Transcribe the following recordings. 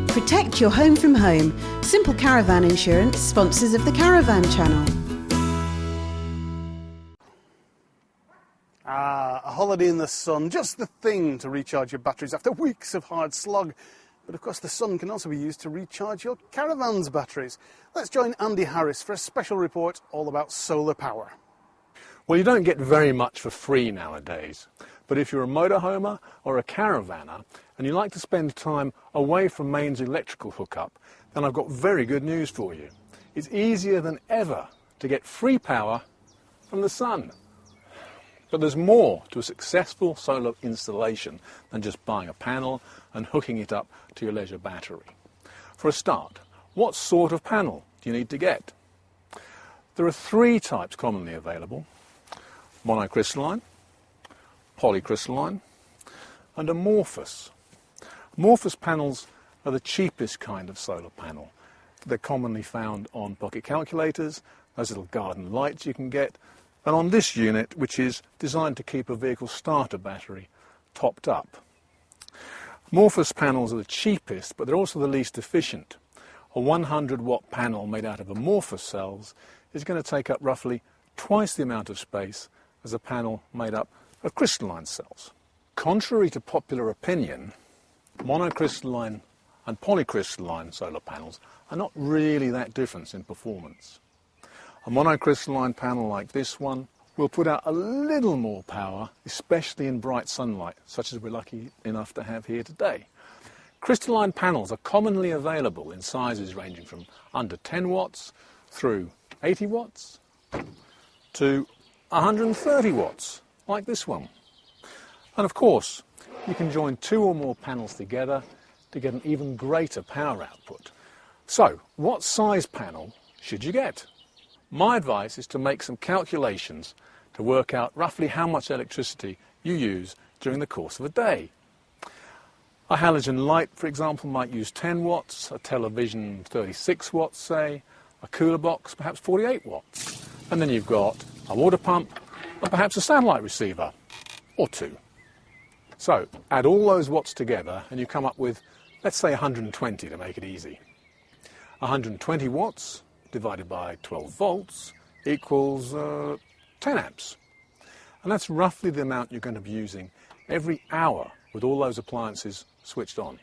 Protect your home from home. Simple Caravan Insurance, sponsors of the Caravan Channel. A holiday in the sun, just the thing to recharge your batteries after weeks of hard slog. But of course the sun can also be used to recharge your caravan's batteries. Let's join Andy Harris for a special report all about solar power. Well, you don't get very much for free nowadays, but if you're a motorhomer or a caravaner and you like to spend time away from mains electrical hookup, then I've got very good news for you. It's easier than ever to get free power from the sun. But there's more to a successful solar installation than just buying a panel and hooking it up to your leisure battery. For a start, what sort of panel do you need to get? There are three types commonly available: monocrystalline, polycrystalline and amorphous. Amorphous panels are the cheapest kind of solar panel. They're commonly found on pocket calculators, those little garden lights you can get, and on this unit, which is designed to keep a vehicle starter battery topped up. Amorphous panels are the cheapest, but they're also the least efficient. A 100-watt panel made out of amorphous cells is going to take up roughly twice the amount of space as a panel made up of crystalline cells. Contrary to popular opinion, monocrystalline and polycrystalline solar panels are not really that different in performance. A monocrystalline panel like this one will put out a little more power, especially in bright sunlight, such as we're lucky enough to have here today. Crystalline panels are commonly available in sizes ranging from under 10 watts through 80 watts to 130 watts, like this one. And of course, you can join two or more panels together to get an even greater power output. So, what size panel should you get? My advice is to make some calculations to work out roughly how much electricity you use during the course of a day. A halogen light, for example, might use 10 watts, a television 36 watts, say, a cooler box perhaps 48 watts. And then you've got a water pump and perhaps a satellite receiver, or two. So, add all those watts together and you come up with, let's say, 120 to make it easy. 120 watts divided by 12 volts equals 10 amps. And that's roughly the amount you're going to be using every hour with all those appliances switched on.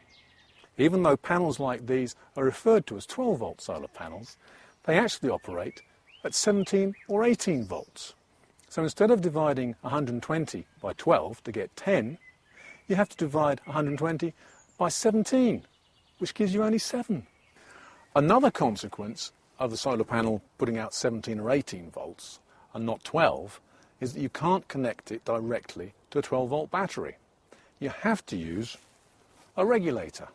Even though panels like these are referred to as 12-volt solar panels, they actually operate at 17 or 18 volts. So instead of dividing 120 by 12 to get 10, you have to divide 120 by 17, which gives you only 7. Another consequence of the solar panel putting out 17 or 18 volts and not 12 is that you can't connect it directly to a 12-volt battery. You have to use a regulator.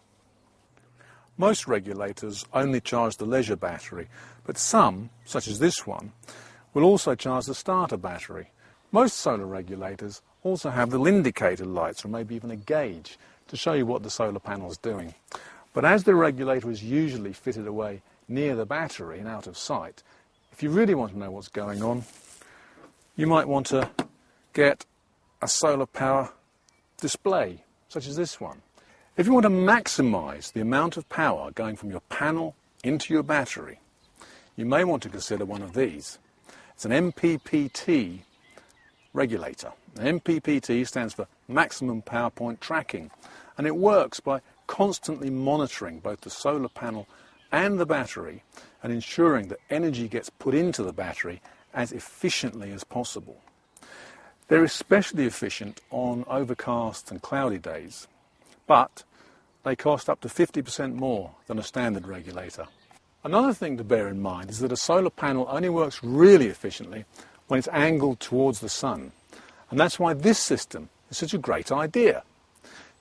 Most regulators only charge the leisure battery, but some, such as this one, will also charge the starter battery. Most solar regulators also have little indicator lights or maybe even a gauge to show you what the solar panel is doing. But as the regulator is usually fitted away near the battery and out of sight, if you really want to know what's going on, you might want to get a solar power display, such as this one. If you want to maximize the amount of power going from your panel into your battery, you may want to consider one of these. It's an MPPT regulator. MPPT stands for Maximum Power Point Tracking, and it works by constantly monitoring both the solar panel and the battery and ensuring that energy gets put into the battery as efficiently as possible. They're especially efficient on overcast and cloudy days, but they cost up to 50% more than a standard regulator. Another thing to bear in mind is that a solar panel only works really efficiently when it's angled towards the sun, and that's why this system is such a great idea.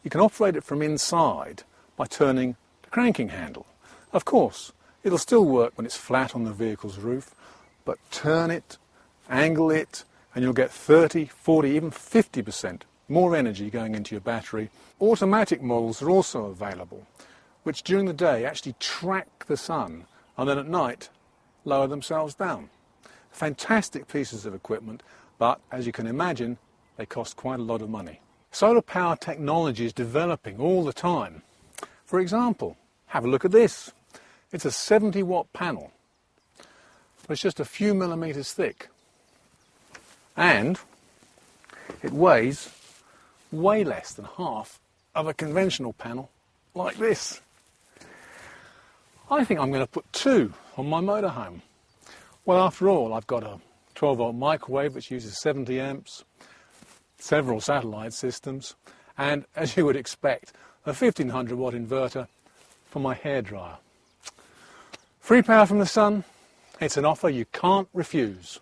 You can operate it from inside by turning the cranking handle. Of course, it'll still work when it's flat on the vehicle's roof, but turn it, angle it, and you'll get 30, 40, even 50% more energy going into your battery. Automatic models are also available, which during the day actually track the sun and then at night lower themselves down. Fantastic pieces of equipment, but as you can imagine, they cost quite a lot of money. Solar power technology is developing all the time. For example, Have a look at this. It's a 70-watt panel, but it's just a few millimetres thick. And it weighs way less than half of a conventional panel like this. I think I'm going to put 2 on my motorhome. Well, after all, I've got a 12-volt microwave which uses 70 amps, several satellite systems, and, as you would expect, a 1500-watt inverter for my hairdryer. Free power from the sun, it's an offer you can't refuse.